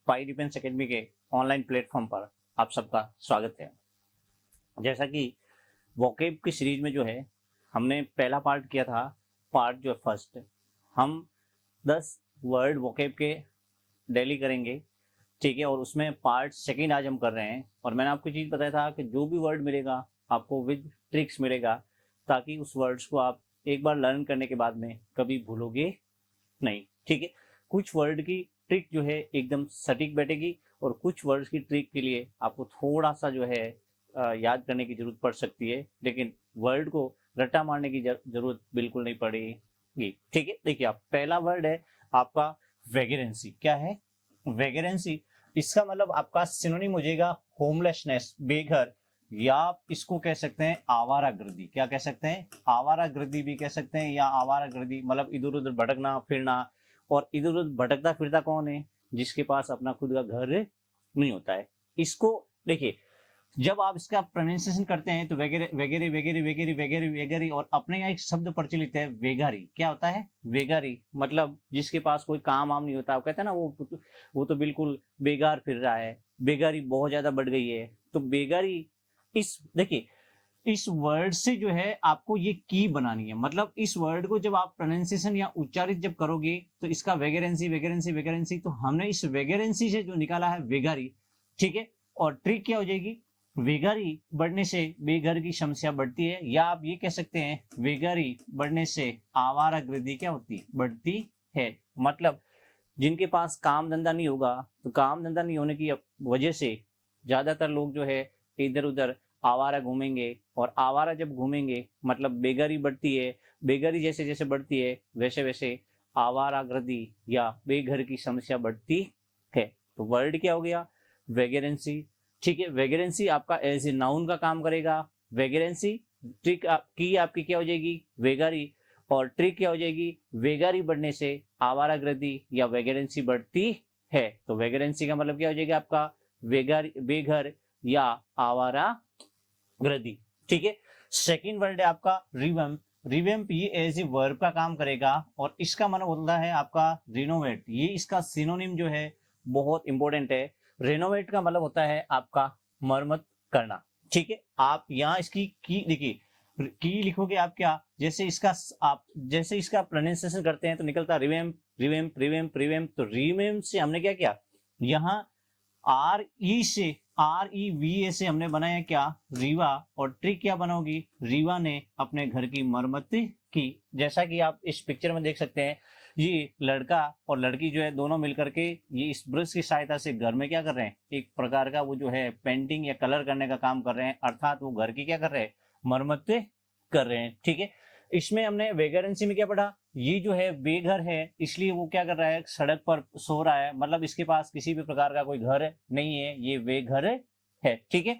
Spy defence academy के online platform पर आप सबका स्वागत है। जैसा कि वोकेब की सीरीज में जो है हमने पहला पार्ट किया था, पार्ट जो फर्स्ट, हम 10 वर्ड वोकेब के डेली करेंगे, ठीक है। और उसमें पार्ट सेकेंड आज हम कर रहे हैं। और मैंने आपको चीज़ बताया था कि जो भी वर्ड मिलेगा आपको विद ट्रिक्स मिलेगा, ताकि उस वर्ड्स को आप एक बार लर्न करने के बाद में कभी भूलोगे नहीं, ठीक है। कुछ वर्ड की ट्रिक जो है एकदम सटीक बैठेगी और कुछ वर्ड्स की ट्रिक के लिए आपको थोड़ा सा जो है याद करने की जरूरत पड़ सकती है, लेकिन वर्ड को रट्टा मारने की जरूरत बिल्कुल नहीं पड़ेगी, ठीक है। देखिए, आप पहला वर्ड है आपका वेगेरेंसी। क्या है वेगेरेंसी? इसका मतलब आपका सिनोनिम हो जाएगा होमलेसनेस, बेघर, या आप इसको कह सकते हैं आवारागर्दी। क्या कह सकते हैं? आवारागर्दी भी कह सकते हैं, या आवारागर्दी मतलब इधर उधर भटकना फिरना। और इधर उधर भटकता फिरता कौन है? जिसके पास अपना खुद का घर नहीं होता है। इसको देखिए, जब आप इसका प्रोनाउंसिएशन करते हैं तो वगैरह वगैरह वगैरह वगैरह वगैरह वगैरह, और अपने यहाँ एक शब्द प्रचलित है वेगारी। क्या होता है वेगारी? मतलब जिसके पास कोई काम वाम नहीं होता। आप कहते हैं ना वो तो बिल्कुल बेगार फिर रहा है, बेगारी बहुत ज्यादा बढ़ गई है। तो बेगारी, देखिए, इस वर्ड से जो है आपको ये की बनानी है। मतलब इस वर्ड को जब आप प्रोनाउंसिएशन या उच्चारित जब करोगे तो इसका वेगेरेंसी वेगेरेंसी वेगेरेंसी, तो हमने इस वेगेरेंसी से जो निकाला है वेगारी, ठीक है। और ट्रिक क्या हो जाएगी? वेगारी बढ़ने से बेघर की समस्या बढ़ती है, या आप ये कह सकते हैं वेगारी बढ़ने से आवारागर्दी क्या होती? बढ़ती है। मतलब जिनके पास काम धंधा नहीं होगा, तो काम धंधा नहीं होने की वजह से ज्यादातर लोग जो है इधर उधर आवारा घूमेंगे। और आवारा जब घूमेंगे मतलब बेगारी बढ़ती है। बेगारी जैसे जैसे बढ़ती है वैसे वैसे आवारागर्दी या बेघर की समस्या बढ़ती है। तो वर्ड क्या हो गया? वेगेरेंसी, ठीक है। वेगेरेंसी आपका एज ए नाउन का काम करेगा। वेगेरेंसी ट्रिक की आपकी क्या हो जाएगी? वेगारी। और ट्रिक क्या हो जाएगी? वेगारी बढ़ने से आवारागर्दी या वेगेरेंसी बढ़ती है। तो वेगेरेंसी का मतलब क्या हो जाएगा आपका? वेगारी, बेघर या आवारागर्दी, ठीक है। सेकंड वर्ड है आपका रिवैम्प। रिवैम्प ये एज ए वर्ब का काम करेगा, और इसका मतलब होता है आपका रिनोवेट। ये इसका सिनोनिम जो है बहुत इंपॉर्टेंट है। रेनोवेट का मतलब होता है आपका मरम्मत करना, ठीक है। आप यहाँ इसकी की देखिए, की लिखोगे आप क्या? जैसे इसका प्रोनाउंसिएशन करते हैं तो निकलता रिवैम्प रिवैम्प रिवैम्प रिवैम्प। तो रिवैम्प से हमने क्या किया? यहाँ REVA से हमने बनाया क्या? रीवा। और ट्रिक क्या बनाओगी? रीवा ने अपने घर की मरम्मत की। जैसा कि आप इस पिक्चर में देख सकते हैं, ये लड़का और लड़की जो है दोनों मिलकर के ये इस ब्रश की सहायता से घर में क्या कर रहे हैं? एक प्रकार का वो जो है पेंटिंग या कलर करने का काम कर रहे हैं, अर्थात वो घर की क्या कर रहे हैं? मरम्मत कर रहे हैं, ठीक है। इसमें हमने वेगेरेंसी में क्या पढ़ा? ये जो है बेघर है, इसलिए वो क्या कर रहा है? सड़क पर सो रहा है। मतलब इसके पास किसी भी प्रकार का कोई घर नहीं है, ये बेघर है, ठीक है।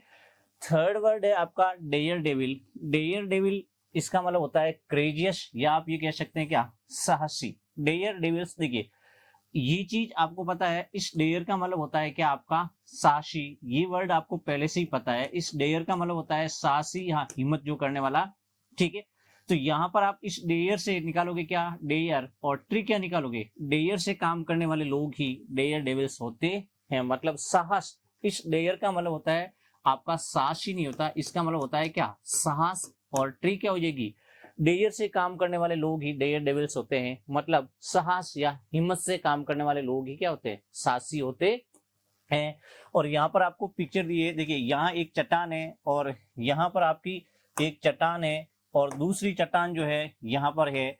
थर्ड वर्ड है आपका डेयर डेविल। डेयर डेविल इसका मतलब होता है क्रेजियस, या आप ये कह सकते हैं क्या? साहसी। डेयर डेविल्स, देखिए ये चीज आपको पता है, इस डेयर का मतलब होता है क्या आपका? साहसी। ये वर्ड आपको पहले से ही पता है। इस डेयर का मतलब होता है साहसी, यहाँ हिम्मत जो करने वाला, ठीक है। तो यहां पर आप इस डेयर से निकालोगे क्या? डेयर। और ट्रिक क्या निकालोगे? डेयर से काम करने वाले लोग ही डेयर डेविल्स होते हैं। मतलब साहस। इस डेयर का मतलब होता है आपका साहसी नहीं होता, इसका मतलब होता है क्या? साहस। और ट्रिक क्या हो जाएगी? डेयर से काम करने वाले लोग ही डेयर डेविल्स होते हैं। मतलब साहस या हिम्मत से काम करने वाले लोग ही क्या होते हैं? साहसी होते हैं। और यहाँ पर आपको पिक्चर दिए, देखिए यहाँ एक चट्टान है, और यहाँ पर आपकी एक चट्टान है, और दूसरी चट्टान जो है यहाँ पर है।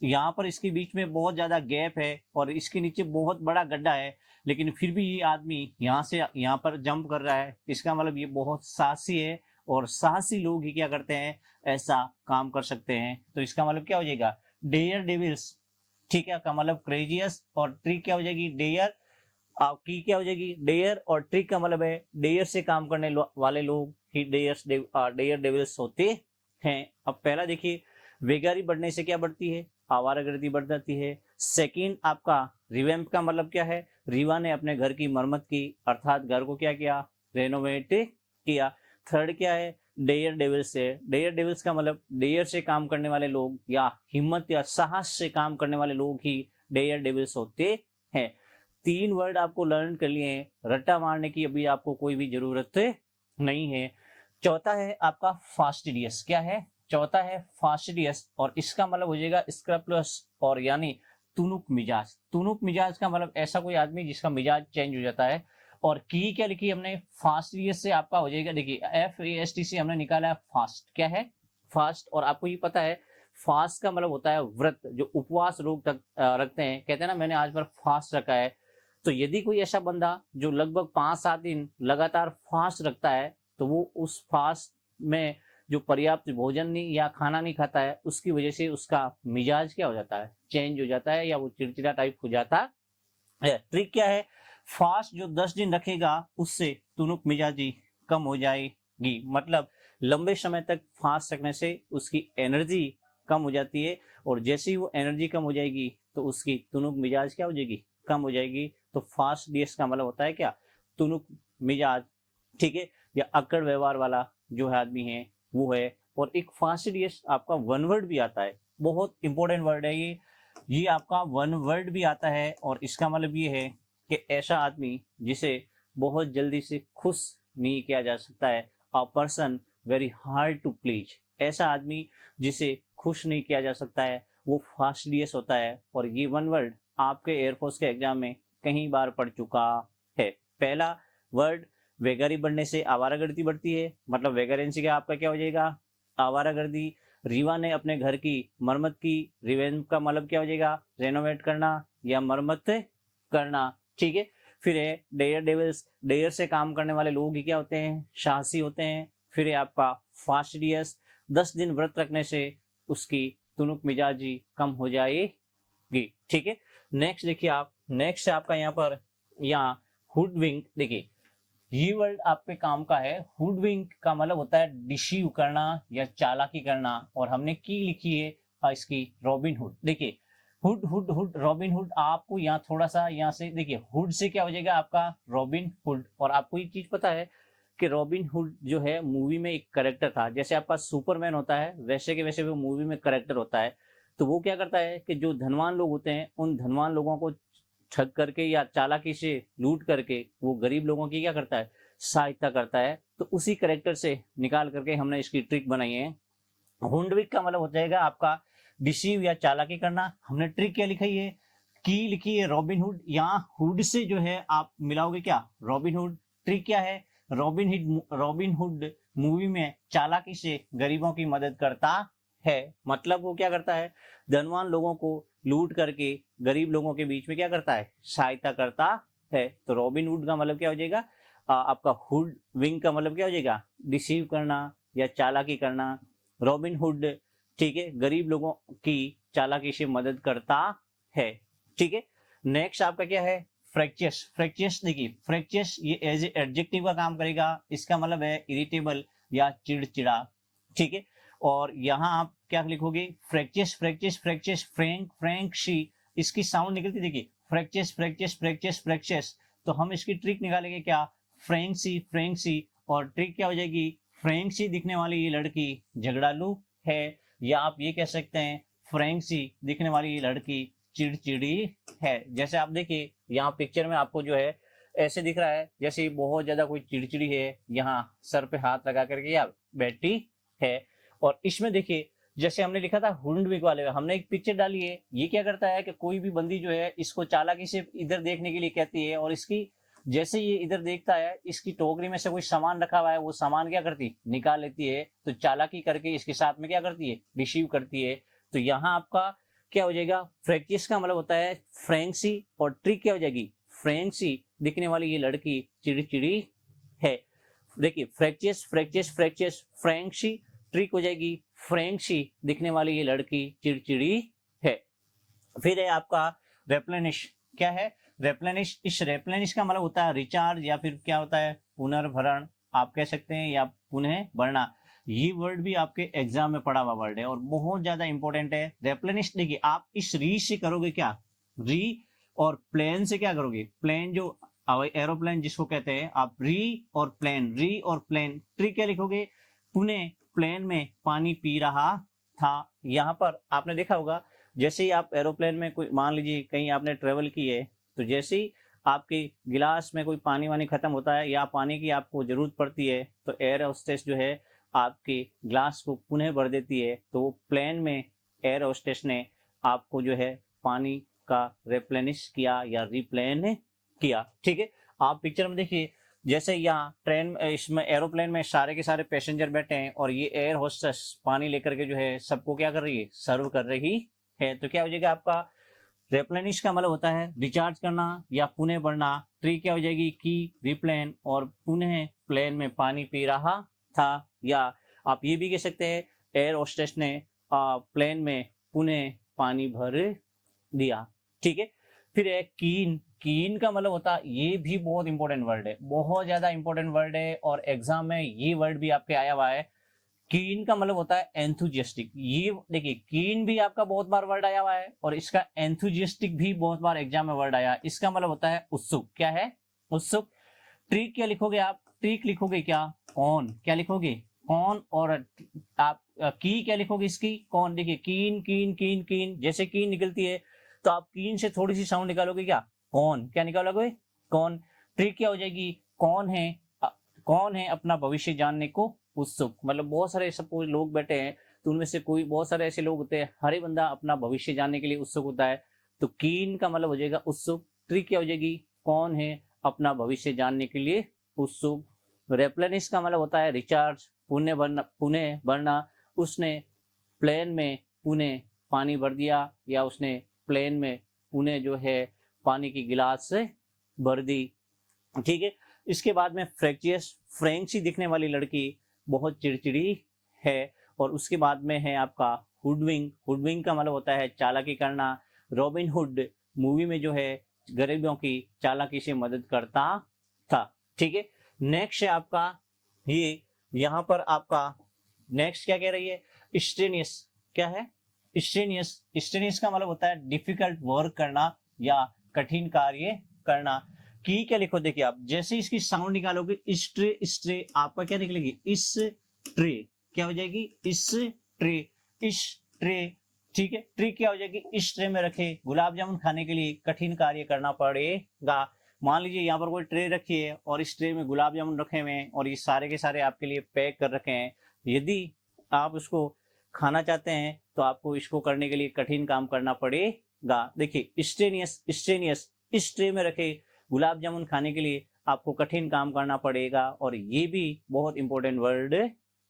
यहाँ पर इसके बीच में बहुत ज्यादा गैप है, और इसके नीचे बहुत बड़ा गड्ढा है, लेकिन फिर भी ये आदमी यहाँ से यहाँ पर जंप कर रहा है। इसका मतलब ये बहुत साहसी है, और साहसी लोग ही क्या करते हैं? ऐसा काम कर सकते हैं। तो इसका मतलब क्या हो जाएगा? डेयर डेविल्स, ठीक है, का मतलब क्रेजियस। और ट्रिक क्या हो जाएगी? डेयर। आपकी क्या हो जाएगी? डेयर। और ट्रिक का मतलब है डेयर से काम करने वाले लोग ही डेयर डेविल्स होते हैं। अब पहला देखिए, वेगारी बढ़ने से क्या बढ़ती है? आवारागर्दी बढ़ जाती है। सेकंड आपका रिवैम्प का मतलब क्या है? रीवा ने अपने घर की मरम्मत की, अर्थात घर को क्या किया? रेनोवेट किया। थर्ड क्या है? डेयर डेविल्स है। डेयर डेविल्स का मतलब डेयर से काम करने वाले लोग, या हिम्मत या साहस से काम करने वाले लोग ही डेयर डेविल्स होते हैं। 3 वर्ड आपको लर्न कर लिए हैं, रट्टा मारने की अभी आपको कोई भी जरूरत नहीं है। चौथा है आपका फास्टिडियस। क्या है? चौथा है फास्टिडियस, और इसका मतलब हो जाएगा स्क्रैपलस, और यानी तुनुक मिजाज। तुनुक मिजाज का मतलब ऐसा कोई आदमी जिसका मिजाज चेंज हो जाता है। और की क्या लिखी हमने? फास्टिडियस से आपका हो जाएगा, देखिए FAST से हमने निकाला है फास्ट। क्या है? फास्ट। और आपको ये पता है फास्ट का मतलब होता है व्रत, जो उपवास लोग तक रखते हैं, कहते हैं ना मैंने आज पर फास्ट रखा है। तो यदि कोई ऐसा बंदा जो लगभग 5-7 दिन लगातार फास्ट रखता है, तो वो उस फास्ट में जो पर्याप्त भोजन नहीं या खाना नहीं खाता है, उसकी वजह से उसका मिजाज क्या हो जाता है? चेंज हो जाता है, या वो चिड़चिड़ा टाइप हो जाता है। ट्रिक क्या है? फास्ट जो 10 दिन रखेगा उससे तुनुक मिजाजी कम हो जाएगी। मतलब लंबे समय तक फास्ट रखने से उसकी एनर्जी कम हो जाती है, और जैसे ही वो एनर्जी कम हो जाएगी तो उसकी तुनुक मिजाज क्या हो जाएगी? कम हो जाएगी। तो फास्ट डेज का मतलब होता है क्या? तुनुक मिजाज। ठीक है, या अक्कड़ व्यवहार वाला जो है आदमी है वो है। और एक फास्टिडियस आपका वन वर्ड भी आता है, बहुत इंपॉर्टेंट वर्ड है ये आपका वन वर्ड भी आता है। और इसका मतलब ये है कि ऐसा आदमी जिसे बहुत जल्दी से खुश नहीं किया जा सकता है, a person very hard to please. ऐसा आदमी जिसे खुश नहीं किया जा सकता है वो फास्टिडियस होता है। और ये वन वर्ड आपके एयरफोर्स के एग्जाम में कई बार पढ़ चुका है। पहला वर्ड, वेगारी बढ़ने से आवारागर्दी बढ़ती है, मतलब वेगारेंसी का आपका क्या हो जाएगा? आवारागर्दी। रीवा ने अपने घर की मरम्मत की, रिवेंज का मतलब क्या हो जाएगा? रेनोवेट करना या मरम्मत करना। ठीक है, फिर है डेयर डेविल्स, डेयर से काम करने वाले लोग ही क्या होते हैं? साहसी होते हैं। फिर है आपका फास्टिडियस, 10 दिन व्रत रखने से उसकी तुनुक मिजाजी कम हो जाएगी। ठीक है, नेक्स्ट देखिए आप, नेक्स्ट आपका यहाँ पर यहाँ हुडविंक। देखिए ये वर्ड आपके काम का है। हुडविंक का मतलब होता है डिसीव करना या चालाकी करना, और हमने की लिखी है इसकी रॉबिन हुड। देखिए hood hood hood robin hood, आपको यहाँ थोड़ा सा यहाँ से देखिए हुड से क्या हो जाएगा आपका? Robin hood. और आपको ये चीज पता है कि रॉबिन हुड जो है मूवी में एक करेक्टर था, जैसे आपका सुपरमैन होता है वैसे के वैसे वो मूवी में करेक्टर होता है। तो वो क्या करता है कि जो धनवान लोग होते हैं उन धनवान लोगों को ठग करके या चालाकी से लूट करके वो गरीब लोगों की क्या करता है? सहायता करता है। तो उसी करेक्टर से निकाल करके हमने इसकी ट्रिक बनाई है। हुंडविक का मतलब हो जाएगा आपका डिसीव या चालाकी करना। हमने ट्रिक क्या लिखी है? की लिखी है रॉबिन हुड। यहाँ हुड से जो है आप मिलाओगे क्या? Robin hood. ट्रिक क्या है? रॉबिन हुड मूवी में चालाकी से गरीबों की मदद करता है। मतलब वो क्या करता है? धनवान लोगों को लूट करके गरीब लोगों के बीच में क्या करता है? सहायता करता है। तो रॉबिन हुड का मतलब क्या हो जाएगा? आपका हुड विंग का मतलब क्या हो जाएगा? डिसीव करना या चालाकी करना। रॉबिन हुड, ठीक है, गरीब लोगों की चालाकी से मदद करता है। ठीक है, नेक्स्ट आपका क्या है? फ्रैक्चर्स। फ्रैक्चर्स देखिए, फ्रैक्चर्स ये एज ए एडजेक्टिव का काम करेगा। इसका मतलब है इरिटेबल या चिड़चिड़ा। ठीक है, और यहाँ आप क्या लिखोगे? Fractures fractures fractures, Frank Frank she, इसकी साउंड निकलती देखिए, फ्रैक्चर्स फ्रैक्चर्स फ्रैक्चर्स फ्रैक्चर्स। तो हम इसकी ट्रिक निकालेंगे क्या? फ्रैंक सी। और ट्रिक क्या हो जाएगी? फ्रैंक सी दिखने वाली ये लड़की झगड़ालू है, या आप ये कह सकते हैं फ्रैंक सी दिखने वाली ये लड़की चिड़चिड़ी है। जैसे आप देखिए यहाँ पिक्चर में आपको जो है ऐसे दिख रहा है जैसे बहुत ज्यादा कोई चिड़चिड़ी है, यहाँ सर पे हाथ लगा करके या बैठी है। और इसमें देखिए जैसे हमने लिखा था हुंडविक वाले में, हमने एक पिक्चर डाली है। ये क्या करता है कि कोई भी बंदी जो है इसको चालाकी से इधर देखने के लिए कहती है, और इसकी जैसे ये इधर देखता है इसकी टोकरी में से कोई सामान रखा हुआ है, वो सामान क्या करती? निकाल लेती है। तो चालाकी करके इसके साथ में क्या करती है? रिसीव करती है। तो यहाँ आपका क्या हो जाएगा? फ्रैक्टिस का मतलब होता है फ्रेंसी, और ट्रिक क्या हो जाएगी? फ्रेंसी दिखने वाली ये लड़की चिड़चिड़ी है। देखिए fractures fractures fractures fancy, trick हो जाएगी फ्रेंसी दिखने वाली ये लड़की चिड़चिड़ी है। फिर है आपका रेप्लेनिश। क्या है? रेप्लेनिश। इस रेप्लेनिश का मतलब होता है रिचार्ज, या फिर क्या होता है? पुनर्भरण आप कह सकते हैं, या पुनः भरना। ये वर्ड भी आपके एग्जाम में पढ़ा हुआ वर्ड है और बहुत ज्यादा इंपॉर्टेंट है। रेप्लेनिश देखिए आप इस री से करोगे क्या? री, और प्लेन से क्या करोगे? प्लेन जो एरोप्लेन जिसको कहते हैं, आप री और प्लेन, री और प्लेन। ट्रिक क्या लिखोगे? पुणे प्लेन में पानी पी रहा था। यहाँ पर आपने देखा होगा जैसे ही आप एरोप्लेन में कोई मान लीजिए कहीं आपने ट्रेवल की है, तो जैसे ही आपके गिलास में कोई पानी वानी खत्म होता है या पानी की आपको जरूरत पड़ती है तो एयर होस्टेस जो है आपके ग्लास को पुनः भर देती है। तो प्लेन में एयर होस्टेस ने आपको जो है पानी का रिप्लेनिश किया या रिप्लेन किया। ठीक है, आप पिक्चर में देखिए, जैसे यहाँ ट्रेन इसमें एरोप्लेन में सारे के सारे पैसेंजर बैठे हैं और ये एयर होस्टेस पानी लेकर के जो है सबको क्या कर रही है, सर्व कर रही है। तो क्या हो जाएगा आपका रिप्लेनिश का मतलब होता है रिचार्ज करना या पुनः भरना। ट्री क्या हो जाएगी कि रिप्लेन और पुनः प्लेन में पानी पी रहा था। या आप ये भी कह सकते हैं एयर होस्टेस ने प्लेन में पुनः पानी भर दिया। ठीक है, फिर एक कीन। कीन का मतलब होता है, ये भी बहुत इंपॉर्टेंट वर्ड है, बहुत ज्यादा इंपॉर्टेंट वर्ड है और एग्जाम में ये वर्ड भी आपके आया हुआ है। कीन का मतलब होता है एंथुजियास्टिक। ये देखिए कीन भी आपका बहुत बार वर्ड आया हुआ है और इसका एंथुजियास्टिक भी बहुत बार एग्जाम में वर्ड आया है। इसका मतलब होता है उत्सुक। क्या है? उत्सुक। ट्रिक क्या लिखोगे आप? ट्रिक लिखोगे क्या? कौन। क्या लिखोगे? कौन। और आप की क्या लिखोगे इसकी? कौन। देखिए कीन कीन कीन कीन, जैसे कीन निकलती है तो आप कीन से थोड़ी सी साउंड निकालोगे क्या? कौन। क्या निकालोगे? कौन। ट्रिक क्या हो जाएगी? कौन है कौन है अपना भविष्य जानने को उत्सुक। मतलब बहुत सारे सपोज लोग बैठे हैं तो उनमें से कोई बहुत सारे ऐसे लोग होते हैं, हर एक बंदा अपना भविष्य जानने के लिए उत्सुक होता है। तो कीन का मतलब हो जाएगा उत्सुक। ट्रिक क्या हो जाएगी? कौन है अपना भविष्य जानने के लिए उत्सुक। रेप्लेनिश का मतलब होता है रिचार्ज, पुनः भरना। उसने प्लेन में पुनः पानी भर दिया या उसने प्लेन में पुनः जो है पानी की गिलास से भर दी। ठीक है, इसके बाद में फ्रेक्चियस। फ्रेंची दिखने वाली लड़की बहुत चिड़चिड़ी है। और उसके बाद में है आपका हुडविंग। हुडविंग का मतलब होता है चालाकी करना। रॉबिन हुड मूवी में जो है गरीबों की चालाकी से मदद करता था। ठीक है, नेक्स्ट है आपका ये, यहां पर आपका नेक्स्ट क्या कह रही है? स्ट्रेनियस। क्या है? स्ट्रेनियस। स्ट्रेनियस का मतलब होता है डिफिकल्ट वर्क करना या कठिन कार्य करना। की क्या लिखो, देखिए आप जैसे इसकी साउंड निकालोगे स्ट्रे स्ट्रे, आपका क्या निकलेगी? इस ट्रे। क्या हो जाएगी? इस ट्रे। इस ट्रे। ठीक है, ट्री क्या हो जाएगी? इस ट्रे में रखे गुलाब जामुन खाने के लिए कठिन कार्य करना पड़ेगा। मान लीजिए यहाँ पर कोई ट्रे रखी है और इस ट्रे में गुलाब जामुन रखे हुए हैं और ये सारे के सारे आपके लिए पैक कर रखे हैं। यदि आप उसको खाना चाहते हैं तो आपको इसको करने के लिए कठिन काम करना पड़ेगा। देखिए स्ट्रेनियस। स्ट्रेनियस, इस ट्रे में रखे गुलाब जामुन खाने के लिए आपको कठिन काम करना पड़ेगा और ये भी बहुत इंपॉर्टेंट वर्ड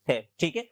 है। ठीक है,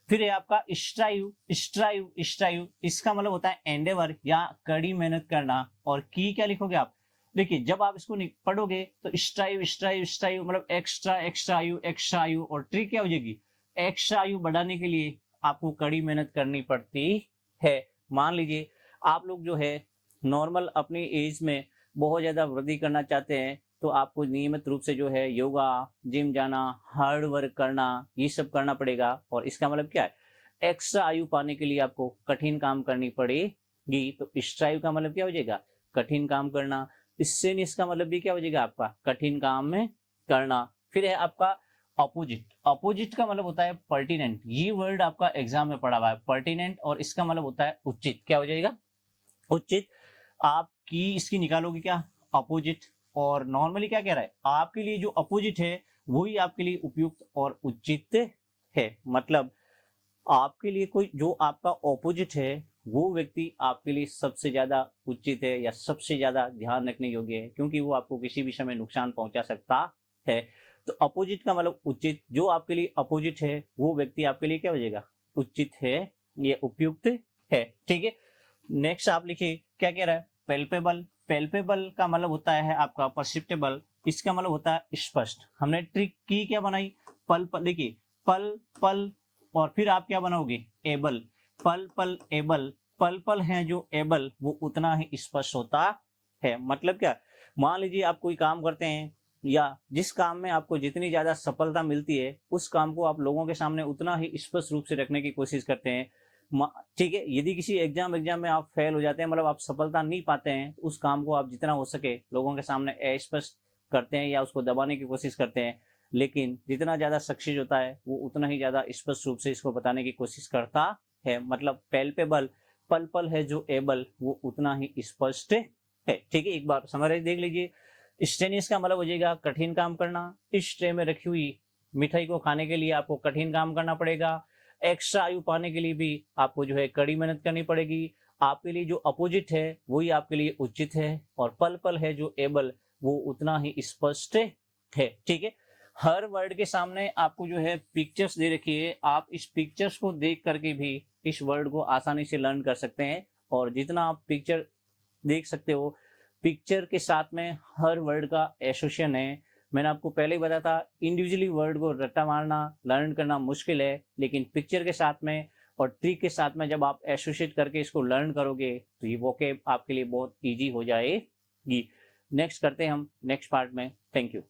फिर है आपका स्ट्राइव। स्ट्राइव। स्ट्राइव इसका मतलब होता है एंडेवर या कड़ी मेहनत करना। और की क्या लिखोगे आप? देखिए जब आप इसको पढ़ोगे तो स्ट्राइव स्ट्राइव स्ट्राइव मतलब एक्स्ट्रा एक्स्ट्रा आयु एक्स्ट्रा आयु। और ट्रिक क्या हो जाएगी? एक्स्ट्रा आयु बढ़ाने के लिए आपको कड़ी मेहनत करनी पड़ती है। मान लीजिए आप लोग जो है नॉर्मल अपनी एज में बहुत ज्यादा वृद्धि करना चाहते हैं तो आपको नियमित रूप से जो है योगा, जिम जाना, हार्ड वर्क करना, ये सब करना पड़ेगा। और इसका मतलब क्या है? एक्स्ट्रा आयु पाने के लिए आपको कठिन काम करनी पड़ेगी। तो स्ट्राइव का मतलब क्या हो जाएगा? कठिन काम करना। स्ट्रेनियस का मतलब भी क्या हो जाएगा आपका? कठिन काम में करना। फिर है आपका अपोजिट। अपोजिट का मतलब होता है पर्टिनेंट। ये वर्ड आपका एग्जाम में पढ़ा हुआ है, पर्टिनेंट। और इसका मतलब होता है उचित। क्या हो जाएगा? उचित। आप की इसकी निकालोगे क्या? अपोजिट। और नॉर्मली क्या कह रहा है? आपके लिए जो अपोजिट है वही आपके लिए उपयुक्त और उचित है। मतलब आपके लिए कोई जो आपका ऑपोजिट है वो व्यक्ति आपके लिए सबसे ज्यादा उचित है या सबसे ज्यादा ध्यान रखने योग्य है, क्योंकि वो आपको किसी भी समय नुकसान पहुंचा सकता है। तो अपोजिट का मतलब उचित। जो आपके लिए अपोजिट है वो व्यक्ति आपके लिए क्या हो जाएगा? उचित है, ये उपयुक्त है। ठीक है, नेक्स्ट आप लिखिए क्या कह रहा है? पेल्पेबल। पेल्पेबल का मतलब होता है आपका परसिप्टेबल। इसका मतलब होता है स्पष्ट। हमने ट्रिक की क्या बनाई? पल पल। देखिए पल पल और फिर आप क्या बनाओगे? एबल। पल पल एबल। पल पल है जो एबल वो उतना ही स्पष्ट होता है। मतलब क्या? मान लीजिए आप कोई काम करते हैं या जिस काम में आपको जितनी ज्यादा सफलता मिलती है उस काम को आप लोगों के सामने उतना ही स्पष्ट रूप से रखने की कोशिश करते हैं। ठीक है, यदि किसी एग्जाम में आप फेल हो जाते हैं, मतलब आप सफलता नहीं पाते हैं, तो उस काम को आप जितना हो सके लोगों के सामने अस्पष्ट करते हैं या उसको दबाने की कोशिश करते हैं। लेकिन जितना ज्यादा सक्सेस होता है वो उतना ही ज्यादा स्पष्ट रूप से इसको बताने की कोशिश करता है। मतलब पेल्पेबल, पल पल है जो एबल वो उतना ही स्पष्ट है। ठीक है, एक बार समराइज देख लीजिए। स्टेनियस का मतलब हो जाएगा कठिन काम करना। इस ट्रे में रखी हुई मिठाई को खाने के लिए आपको कठिन काम करना पड़ेगा। एक्स्ट्रा आयु पाने के लिए भी आपको जो है कड़ी मेहनत करनी पड़ेगी। आपके लिए जो अपोजिट है वही आपके लिए उचित है, और पल पल है जो एबल वो उतना ही स्पष्ट है। ठीक है, हर वर्ड के सामने आपको जो है पिक्चर्स दे रखी है, आप इस पिक्चर्स को देख करके भी इस वर्ड को आसानी से लर्न कर सकते हैं। और जितना आप पिक्चर देख सकते हो, पिक्चर के साथ में हर वर्ड का एसोसिएशन है। मैंने आपको पहले ही बताया था, इंडिविजुअली वर्ड को रट्टा मारना लर्न करना मुश्किल है, लेकिन पिक्चर के साथ में और ट्रिक के साथ में जब आप एसोसिएट करके इसको लर्न करोगे तो ये वोकैब आपके लिए बहुत ईजी हो जाएगी। नेक्स्ट करते हैं हम नेक्स्ट पार्ट में। Thank you.